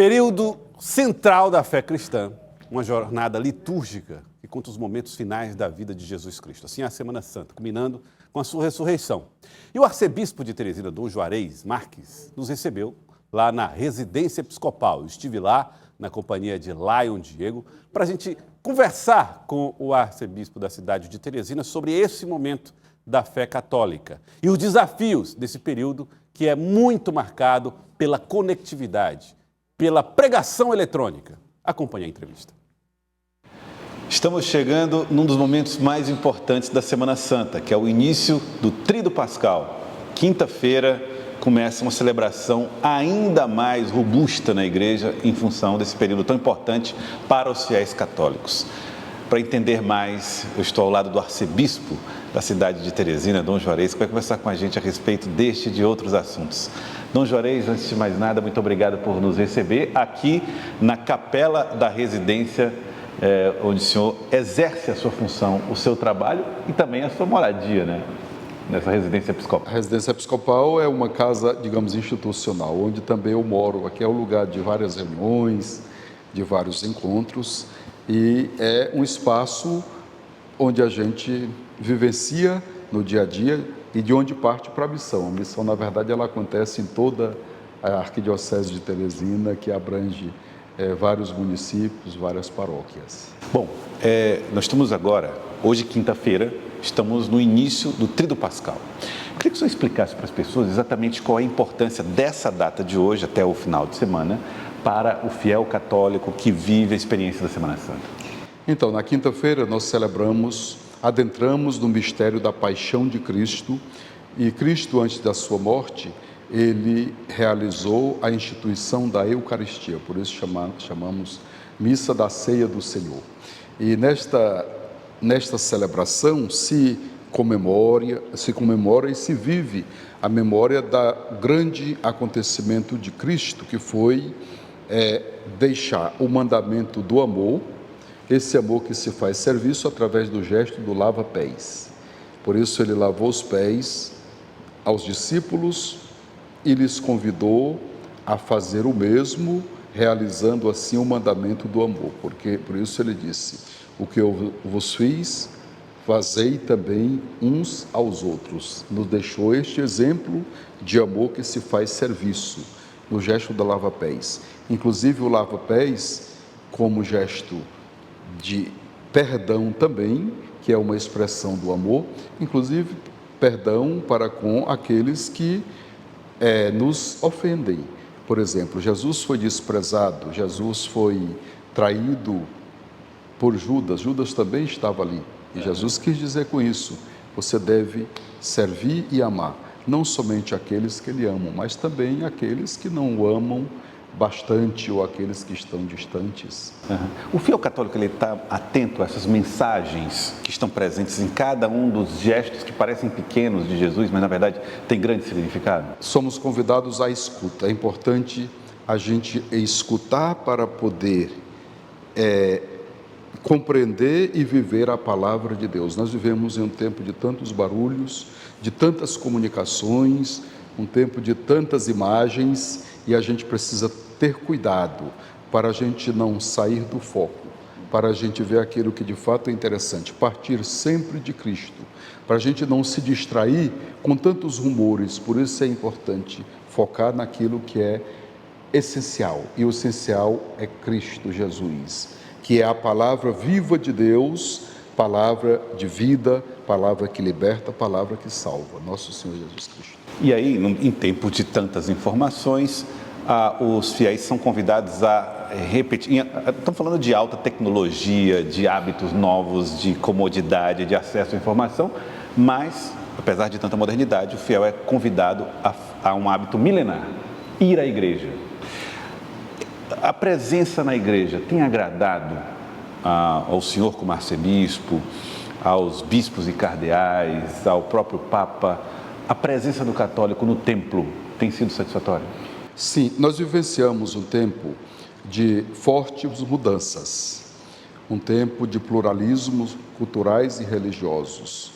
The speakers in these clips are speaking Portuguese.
Período central da fé cristã, uma jornada litúrgica que conta os momentos finais da vida de Jesus Cristo. Assim é a Semana Santa, culminando com a sua ressurreição. E o arcebispo de Teresina, Dom Juarez Marques, nos recebeu lá na residência episcopal. Eu estive lá na companhia de Lion Diego para a gente conversar com o arcebispo da cidade de Teresina sobre esse momento da fé católica e os desafios desse período que é muito marcado pela conectividade, pela pregação eletrônica. Acompanhe a entrevista. Estamos chegando num dos momentos mais importantes da Semana Santa, que é o início do Tríduo Pascal. Quinta-feira começa uma celebração ainda mais robusta na igreja em função desse período tão importante para os fiéis católicos. Para entender mais, eu estou ao lado do arcebispo da cidade de Teresina, Dom Juarez, que vai conversar com a gente a respeito deste e de outros assuntos. Dom Juarez, antes de mais nada, muito obrigado por nos receber aqui na capela da residência, onde o senhor exerce a sua função, o seu trabalho e também a sua moradia, né? Nessa residência episcopal. A residência episcopal é uma casa, digamos, institucional, onde também eu moro. Aqui é o lugar de várias reuniões, de vários encontros, e é um espaço onde a gente vivencia no dia a dia e de onde parte para a missão. A missão, na verdade, ela acontece em toda a Arquidiocese de Teresina, que abrange vários municípios, várias paróquias. Bom, nós estamos agora, hoje quinta-feira, estamos no início do Tríduo Pascal. Eu queria que o senhor explicasse para as pessoas exatamente qual é a importância dessa data de hoje, até o final de semana, para o fiel católico que vive a experiência da Semana Santa. Então, na quinta-feira nós adentramos no mistério da paixão de Cristo, e Cristo, antes da sua morte, ele realizou a instituição da Eucaristia, por isso chamamos Missa da Ceia do Senhor. E nesta celebração se comemora e se vive a memória do grande acontecimento de Cristo, que foi deixar o mandamento do amor, esse amor que se faz serviço através do gesto do lava-pés. Por isso ele lavou os pés aos discípulos e lhes convidou a fazer o mesmo, realizando assim o mandamento do amor. Por isso ele disse: o que eu vos fiz, fazei também uns aos outros. Nos deixou este exemplo de amor que se faz serviço, no gesto do lava-pés. Inclusive o lava-pés como gesto de perdão também, que é uma expressão do amor, inclusive perdão para com aqueles que nos ofendem. Por exemplo, Jesus foi desprezado, Jesus foi traído por Judas, Judas também estava ali, e Jesus quis dizer com isso: você deve servir e amar, não somente aqueles que lhe amam, mas também aqueles que não o amam bastante ou aqueles que estão distantes. O fiel católico está atento a essas mensagens que estão presentes em cada um dos gestos que parecem pequenos de Jesus, mas na verdade tem grande significado? Somos convidados à escuta. É importante a gente escutar para poder compreender e viver a palavra de Deus. Nós vivemos em um tempo de tantos barulhos, de tantas comunicações, um tempo de tantas imagens, e a gente precisa ter cuidado para a gente não sair do foco, para a gente ver aquilo que de fato é interessante, partir sempre de Cristo, para a gente não se distrair com tantos rumores. Por isso é importante focar naquilo que é essencial, e o essencial é Cristo Jesus, que é a palavra viva de Deus, palavra de vida, palavra que liberta, palavra que salva, nosso Senhor Jesus Cristo. E aí, em tempo de tantas informações, os fiéis são convidados a repetir. Estamos falando de alta tecnologia, de hábitos novos, de comodidade, de acesso à informação, mas, apesar de tanta modernidade, o fiel é convidado a um hábito milenar: ir à igreja. A presença na igreja tem agradado ao senhor como arcebispo, aos bispos e cardeais, ao próprio Papa? A presença do católico no templo tem sido satisfatória? Sim, nós vivenciamos um tempo de fortes mudanças, um tempo de pluralismos culturais e religiosos.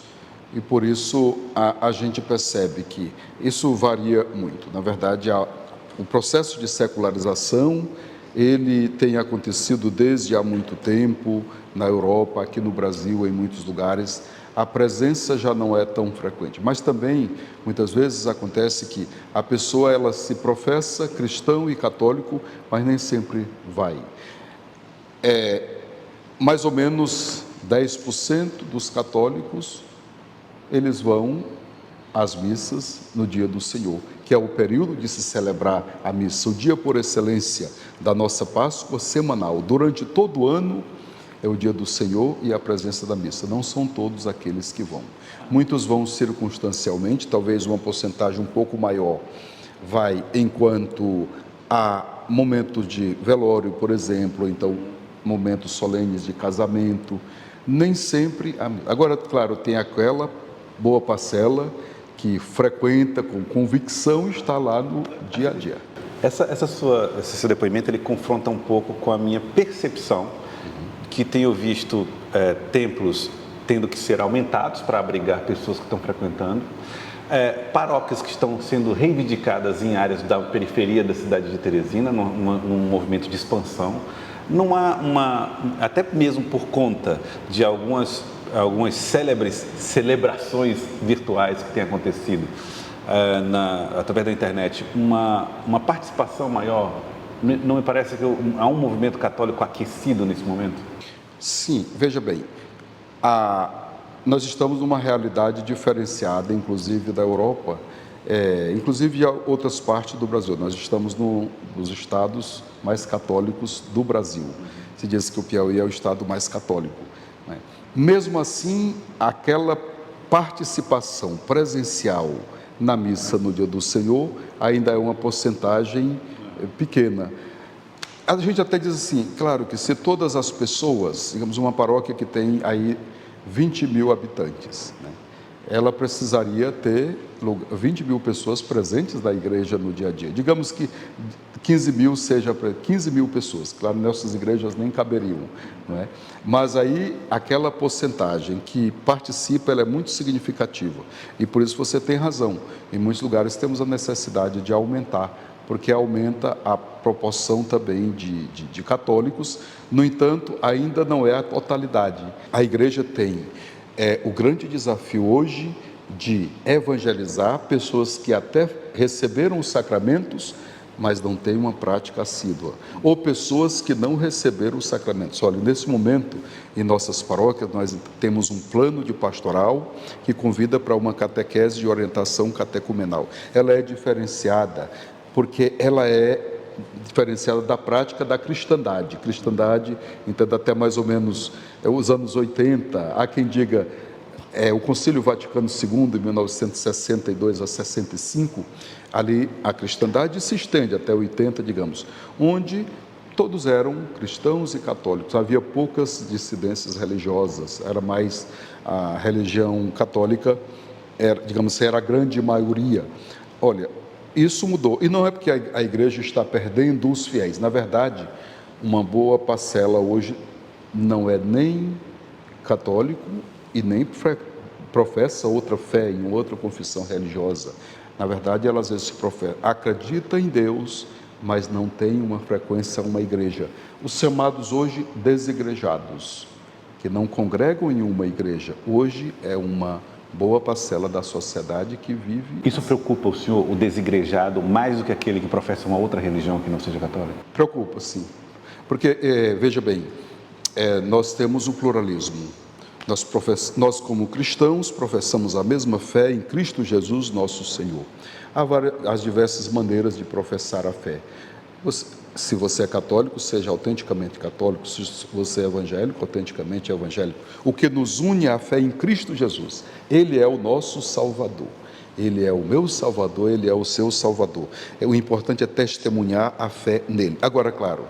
E por isso a gente percebe que isso varia muito. Na verdade, o processo de secularização ele tem acontecido desde há muito tempo, na Europa, aqui no Brasil, em muitos lugares, a presença já não é tão frequente. Mas também, muitas vezes, acontece que a pessoa ela se professa cristão e católico, mas nem sempre vai. Mais ou menos 10% dos católicos, eles vão às missas no dia do Senhor, que é o período de se celebrar a missa, o dia por excelência da nossa Páscoa semanal. Durante todo o ano é o dia do Senhor e a presença da missa. Não são todos aqueles que vão. Muitos vão circunstancialmente, talvez uma porcentagem um pouco maior vai enquanto há momentos de velório, por exemplo, ou então momentos solenes de casamento. Nem sempre. Agora, claro, tem aquela boa parcela que frequenta com convicção e está lá no dia a dia. Esse seu depoimento, ele confronta um pouco com a minha percepção, que tenho visto templos tendo que ser aumentados para abrigar pessoas que estão frequentando, paróquias que estão sendo reivindicadas em áreas da periferia da cidade de Teresina, num movimento de expansão. Não há até mesmo por conta de algumas célebres celebrações virtuais que têm acontecido através da internet, uma participação maior. Não me parece que há um movimento católico aquecido nesse momento? Sim, veja bem, nós estamos numa realidade diferenciada, inclusive da Europa, inclusive em outras partes do Brasil. Nós estamos nos estados mais católicos do Brasil. Se diz que o Piauí é o estado mais católico, né? Mesmo assim, aquela participação presencial na missa no dia do Senhor ainda é uma porcentagem pequena. A gente até diz assim, claro que se todas as pessoas, digamos uma paróquia que tem aí 20 mil habitantes, né, ela precisaria ter 20 mil pessoas presentes na igreja no dia a dia. Digamos que 15 mil pessoas, claro, nessas igrejas nem caberiam, não é? Mas aí aquela porcentagem que participa, ela é muito significativa. E por isso você tem razão, em muitos lugares temos a necessidade de aumentar, porque aumenta a proporção também de católicos. No entanto, ainda não é a totalidade. A igreja tem o grande desafio hoje de evangelizar pessoas que até receberam os sacramentos, mas não têm uma prática assídua, ou pessoas que não receberam os sacramentos. Olha, nesse momento, em nossas paróquias, nós temos um plano de pastoral que convida para uma catequese de orientação catecumenal. Ela é diferenciada, porque ela é diferenciada da prática da cristandade. Cristandade, entenda, até mais ou menos os anos 80, há quem diga, o Concílio Vaticano II, em 1962 a 65, ali a cristandade se estende até 80, digamos, onde todos eram cristãos e católicos, havia poucas dissidências religiosas, era mais a religião católica, era a grande maioria. Olha, isso mudou, e não é porque a igreja está perdendo os fiéis, na verdade, uma boa parcela hoje não é nem católico e nem professa outra fé em outra confissão religiosa. Na verdade, ela às vezes acredita em Deus, mas não tem uma frequência a uma igreja. Os chamados hoje desigrejados, que não congregam em uma igreja, hoje é uma boa parcela da sociedade que vive... Isso preocupa o senhor, o desigrejado, mais do que aquele que professa uma outra religião que não seja católica? Preocupa, sim. Porque, veja bem, nós temos o pluralismo. Nós, como cristãos, professamos a mesma fé em Cristo Jesus, nosso Senhor. Há as diversas maneiras de professar a fé. Se você é católico, seja autenticamente católico. Se você é evangélico, autenticamente evangélico. O que nos une é a fé em Cristo Jesus. Ele é o nosso Salvador. Ele é o meu Salvador, Ele é o seu Salvador. O importante é testemunhar a fé nele. Agora, claro,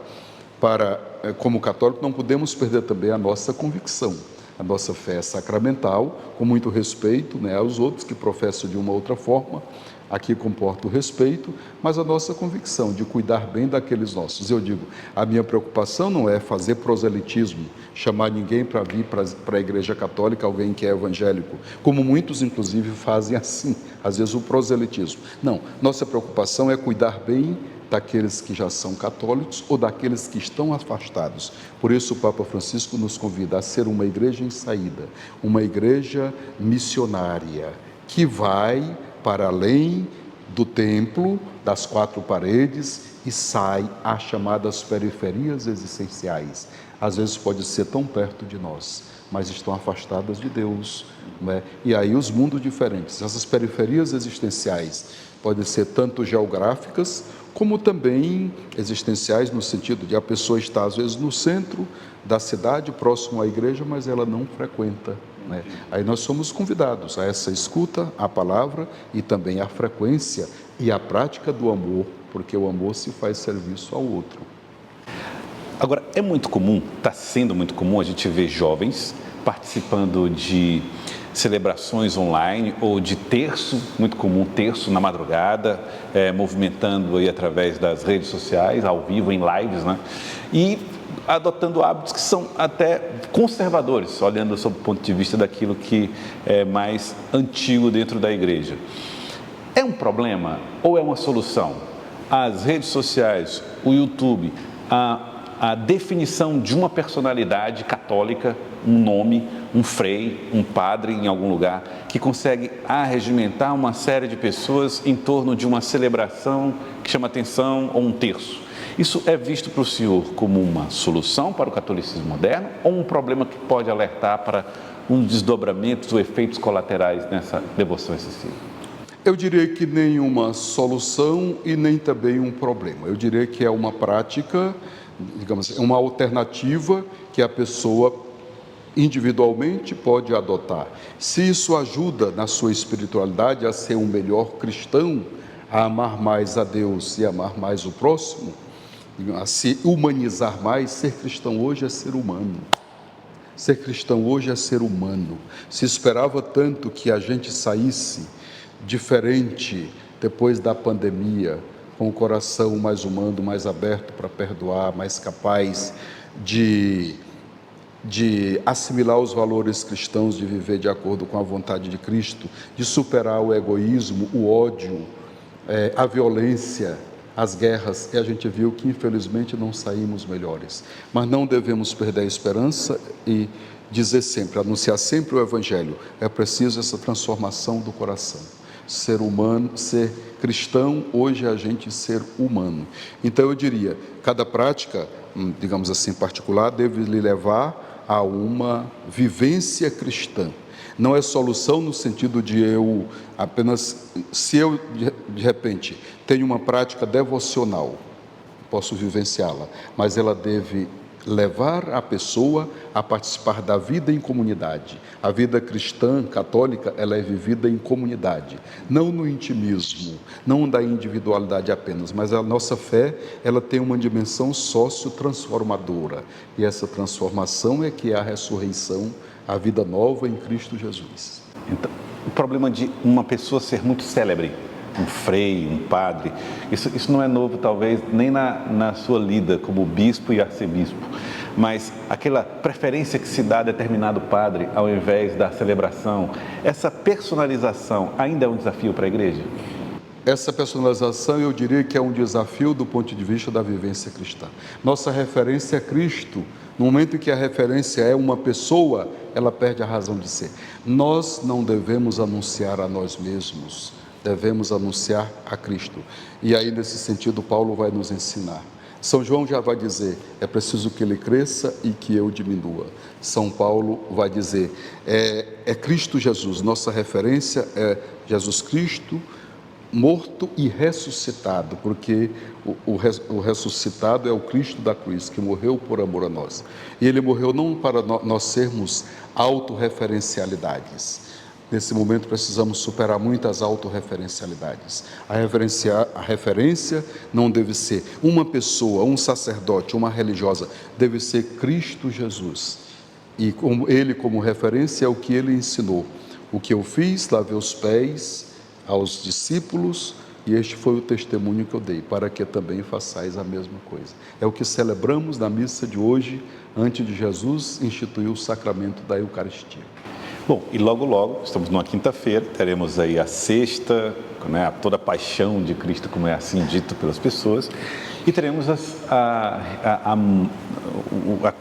como católico, não podemos perder também a nossa convicção. A nossa fé é sacramental, com muito respeito, né, aos outros que professam de uma outra forma. Aqui comporta o respeito, mas a nossa convicção de cuidar bem daqueles nossos. Eu digo, a minha preocupação não é fazer proselitismo, chamar ninguém para vir para a Igreja Católica, alguém que é evangélico, como muitos, inclusive, fazem assim, às vezes o proselitismo. Não, nossa preocupação é cuidar bem daqueles que já são católicos ou daqueles que estão afastados. Por isso o Papa Francisco nos convida a ser uma igreja em saída, uma igreja missionária, que vai para além do templo, das quatro paredes, e sai às chamadas periferias existenciais. Às vezes pode ser tão perto de nós, mas estão afastadas de Deus, não é? E aí os mundos diferentes, essas periferias existenciais podem ser tanto geográficas, como também existenciais no sentido de a pessoa estar às vezes no centro da cidade, próximo à igreja, mas ela não frequenta, né? Aí nós somos convidados a essa escuta, a palavra e também a frequência e a prática do amor, porque o amor se faz serviço ao outro. Agora, é muito comum, está sendo muito comum a gente ver jovens participando de celebrações online ou de terço, muito comum, terço na madrugada, movimentando aí através das redes sociais, ao vivo, em lives, né? E adotando hábitos que são até conservadores, olhando sob o ponto de vista daquilo que é mais antigo dentro da igreja. É um problema ou é uma solução? As redes sociais, o YouTube, a definição de uma personalidade católica, um nome, um frei, um padre em algum lugar, que consegue arregimentar uma série de pessoas em torno de uma celebração que chama atenção ou um terço. Isso é visto para o senhor como uma solução para o catolicismo moderno ou um problema que pode alertar para um desdobramento ou efeitos colaterais nessa devoção excessiva? Eu diria que nenhuma solução e nem também um problema. Eu diria que é uma prática, digamos assim, uma alternativa que a pessoa individualmente pode adotar. Se isso ajuda na sua espiritualidade a ser um melhor cristão, a amar mais a Deus e amar mais o próximo, a se humanizar mais, ser cristão hoje é ser humano. Ser cristão hoje é ser humano. Se esperava tanto que a gente saísse diferente depois da pandemia, com o coração mais humano, mais aberto para perdoar, mais capaz de assimilar os valores cristãos, de viver de acordo com a vontade de Cristo, de superar o egoísmo, o ódio, a violência, as guerras, e a gente viu que infelizmente não saímos melhores. Mas não devemos perder a esperança e dizer sempre, anunciar sempre o Evangelho. É preciso essa transformação do coração. Ser humano, ser cristão, hoje é a gente ser humano. Então eu diria, cada prática, digamos assim, particular, deve lhe levar a uma vivência cristã. Não é solução no sentido de eu apenas, se eu de repente tenho uma prática devocional, posso vivenciá-la, mas ela deve levar a pessoa a participar da vida em comunidade. A vida cristã, católica, ela é vivida em comunidade, não no intimismo, não da individualidade apenas, mas a nossa fé, ela tem uma dimensão socio-transformadora, e essa transformação é que é a ressurreição, a vida nova em Cristo Jesus. Então, o problema de uma pessoa ser muito célebre, um frei, um padre, isso não é novo talvez nem na sua lida como bispo e arcebispo, mas aquela preferência que se dá a determinado padre ao invés da celebração, essa personalização ainda é um desafio para a igreja? Essa personalização eu diria que é um desafio do ponto de vista da vivência cristã. Nossa referência é Cristo. No momento em que a referência é uma pessoa, ela perde a razão de ser. Nós não devemos anunciar a nós mesmos, devemos anunciar a Cristo. E aí, nesse sentido, Paulo vai nos ensinar. São João já vai dizer, é preciso que ele cresça e que eu diminua. São Paulo vai dizer, é Cristo Jesus, nossa referência é Jesus Cristo, morto e ressuscitado, porque o ressuscitado é o Cristo da cruz, que morreu por amor a nós. E ele morreu não para nós sermos autorreferencialidades. Nesse momento precisamos superar muitas autorreferencialidades. A referência não deve ser uma pessoa, um sacerdote, uma religiosa, deve ser Cristo Jesus. E ele como referência é o que ele ensinou. O que eu fiz, lavei os pés aos discípulos, e este foi o testemunho que eu dei, para que também façais a mesma coisa. É o que celebramos na missa de hoje, antes de Jesus instituir o sacramento da Eucaristia. Bom, e logo, estamos numa quinta-feira, teremos aí a sexta, né, toda a paixão de Cristo, como é assim dito pelas pessoas, e teremos a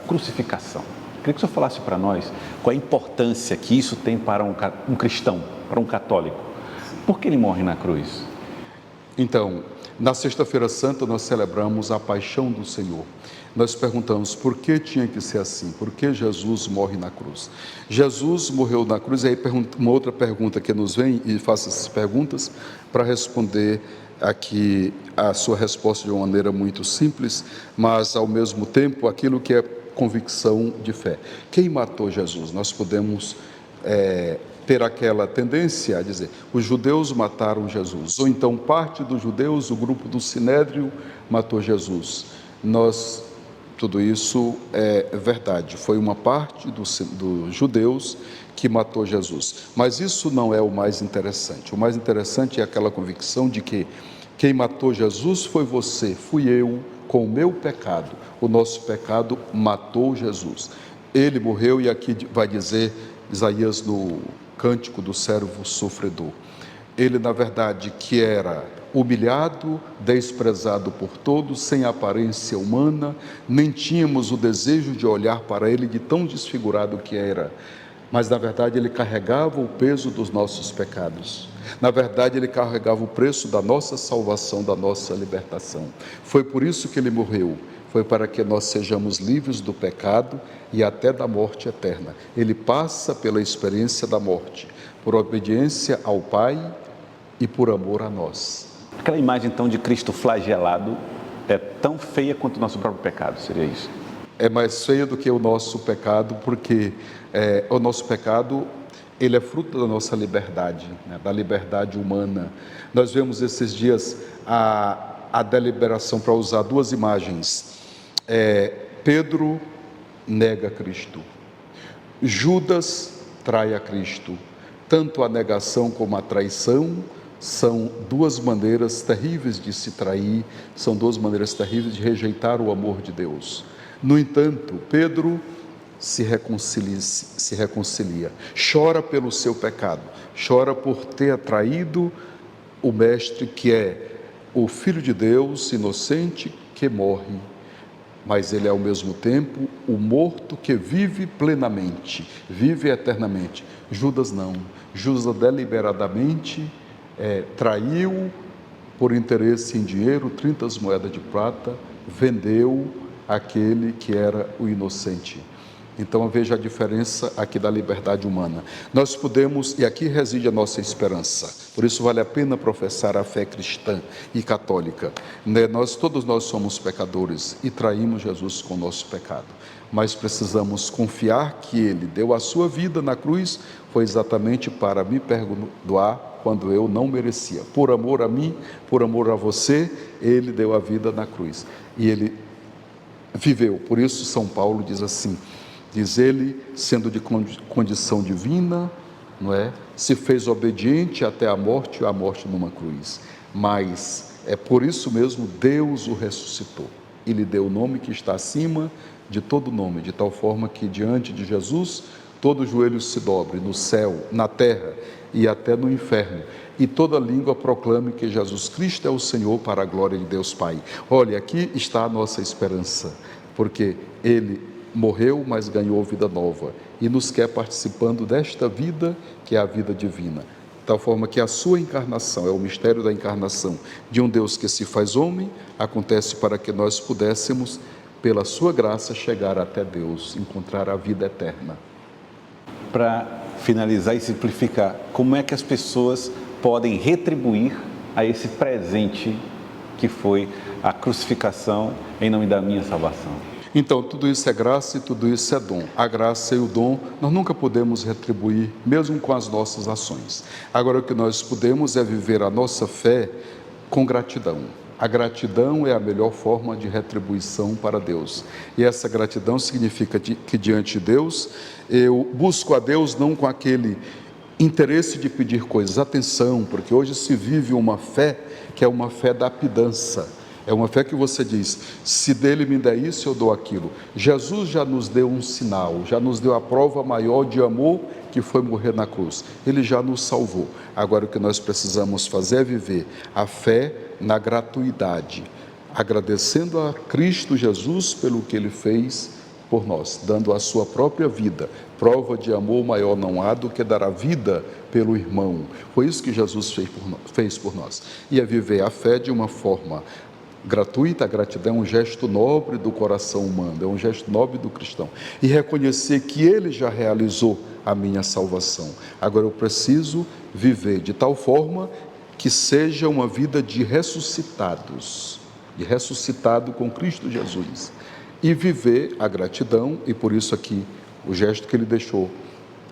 crucificação. Queria que o senhor falasse para nós qual a importância que isso tem para um cristão, para um católico. Por que ele morre na cruz? Então, na Sexta-feira Santa nós celebramos a paixão do Senhor. Nós perguntamos por que tinha que ser assim, por que Jesus morre na cruz. Jesus morreu na cruz, e aí uma outra pergunta que nos vem, e faço essas perguntas para responder aqui a sua resposta de uma maneira muito simples, mas ao mesmo tempo aquilo que é convicção de fé. Quem matou Jesus? Nós podemos ter aquela tendência a dizer, os judeus mataram Jesus, ou então parte dos judeus, o grupo do Sinédrio matou Jesus. Tudo isso é verdade, foi uma parte dos judeus que matou Jesus, mas isso não é o mais interessante. O mais interessante é aquela convicção de que quem matou Jesus foi você, fui eu, com o meu pecado. O nosso pecado matou Jesus. Ele morreu, e aqui vai dizer Isaías no Cântico do Servo Sofredor. Ele, na verdade, que era humilhado, desprezado por todos, sem aparência humana, nem tínhamos o desejo de olhar para ele, de tão desfigurado que era. Mas, na verdade, ele carregava o peso dos nossos pecados. Na verdade, ele carregava o preço da nossa salvação, da nossa libertação. Foi por isso que ele morreu. Foi para que nós sejamos livres do pecado e até da morte eterna. Ele passa pela experiência da morte, por obediência ao Pai e por amor a nós. Aquela imagem, então, de Cristo flagelado é tão feia quanto o nosso próprio pecado, seria isso? É mais feio do que o nosso pecado, porque o nosso pecado, ele é fruto da nossa liberdade, né, da liberdade humana. Nós vemos esses dias a deliberação, para usar duas imagens. Pedro nega Cristo, Judas trai a Cristo. Tanto a negação como a traição são duas maneiras terríveis de se trair, são duas maneiras terríveis de rejeitar o amor de Deus. No entanto, Pedro se reconcilia, chora pelo seu pecado, chora por ter atraído o Mestre, que é o Filho de Deus, inocente, que morre, mas ele é ao mesmo tempo o morto que vive plenamente, vive eternamente. Judas não. Judas deliberadamente traiu, por interesse em dinheiro, 30 moedas de prata, vendeu aquele que era o inocente. Então veja a diferença aqui da liberdade humana. Nós podemos, e aqui reside a nossa esperança, por isso vale a pena professar a fé cristã e católica, né? Todos nós somos pecadores e traímos Jesus com o nosso pecado, mas precisamos confiar que Ele deu a sua vida na cruz, foi exatamente para me perdoar quando eu não merecia. Por amor a mim, por amor a você, Ele deu a vida na cruz e Ele viveu. Por isso São Paulo diz assim, diz ele, sendo de condição divina, não é? Se fez obediente até a morte numa cruz. Mas é por isso mesmo Deus o ressuscitou. E lhe deu o nome que está acima de todo nome, de tal forma que diante de Jesus todo joelho se dobre, no céu, na terra e até no inferno. E toda língua proclame que Jesus Cristo é o Senhor, para a glória de Deus Pai. Olha, aqui está a nossa esperança, porque Ele morreu, mas ganhou vida nova e nos quer participando desta vida que é a vida divina, de tal forma que a sua encarnação, é o mistério da encarnação de um Deus que se faz homem, acontece para que nós pudéssemos, pela sua graça, chegar até Deus, encontrar a vida eterna. Para finalizar e simplificar, como é que as pessoas podem retribuir a esse presente que foi a crucificação em nome da minha salvação? Então, tudo isso é graça e tudo isso é dom. A graça e o dom, nós nunca podemos retribuir, mesmo com as nossas ações. Agora, o que nós podemos é viver a nossa fé com gratidão. A gratidão é a melhor forma de retribuição para Deus. E essa gratidão significa que diante de Deus, eu busco a Deus não com aquele interesse de pedir coisas. Atenção, porque hoje se vive uma fé que é uma fé da pidança. É uma fé que você diz, se dele me der isso, eu dou aquilo. Jesus já nos deu um sinal, já nos deu a prova maior de amor, que foi morrer na cruz. Ele já nos salvou. Agora o que nós precisamos fazer é viver a fé na gratuidade, agradecendo a Cristo Jesus pelo que Ele fez por nós, dando a sua própria vida. Prova de amor maior não há do que dar a vida pelo irmão. Foi isso que Jesus fez por nós. E é viver a fé de uma forma gratuita. A gratidão é um gesto nobre do coração humano, é um gesto nobre do cristão. E reconhecer que Ele já realizou a minha salvação. Agora eu preciso viver de tal forma que seja uma vida de ressuscitados, de ressuscitado com Cristo Jesus. E viver a gratidão, e por isso aqui o gesto que Ele deixou,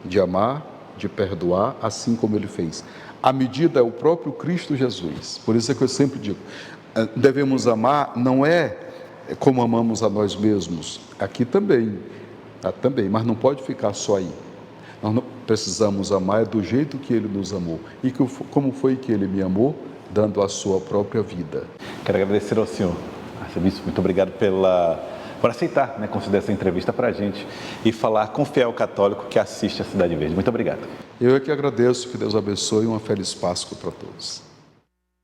de amar, de perdoar, assim como Ele fez. A medida é o próprio Cristo Jesus. Por isso é que eu sempre digo, devemos amar, não é como amamos a nós mesmos, aqui também, mas não pode ficar só aí. Nós não precisamos amar do jeito que Ele nos amou. E como foi que Ele me amou? Dando a sua própria vida. Quero agradecer ao senhor, arcebispo, muito obrigado por aceitar, conceder essa entrevista para a gente e falar com o fiel católico que assiste a Cidade Verde. Muito obrigado. Eu é que agradeço, que Deus abençoe e uma feliz Páscoa para todos.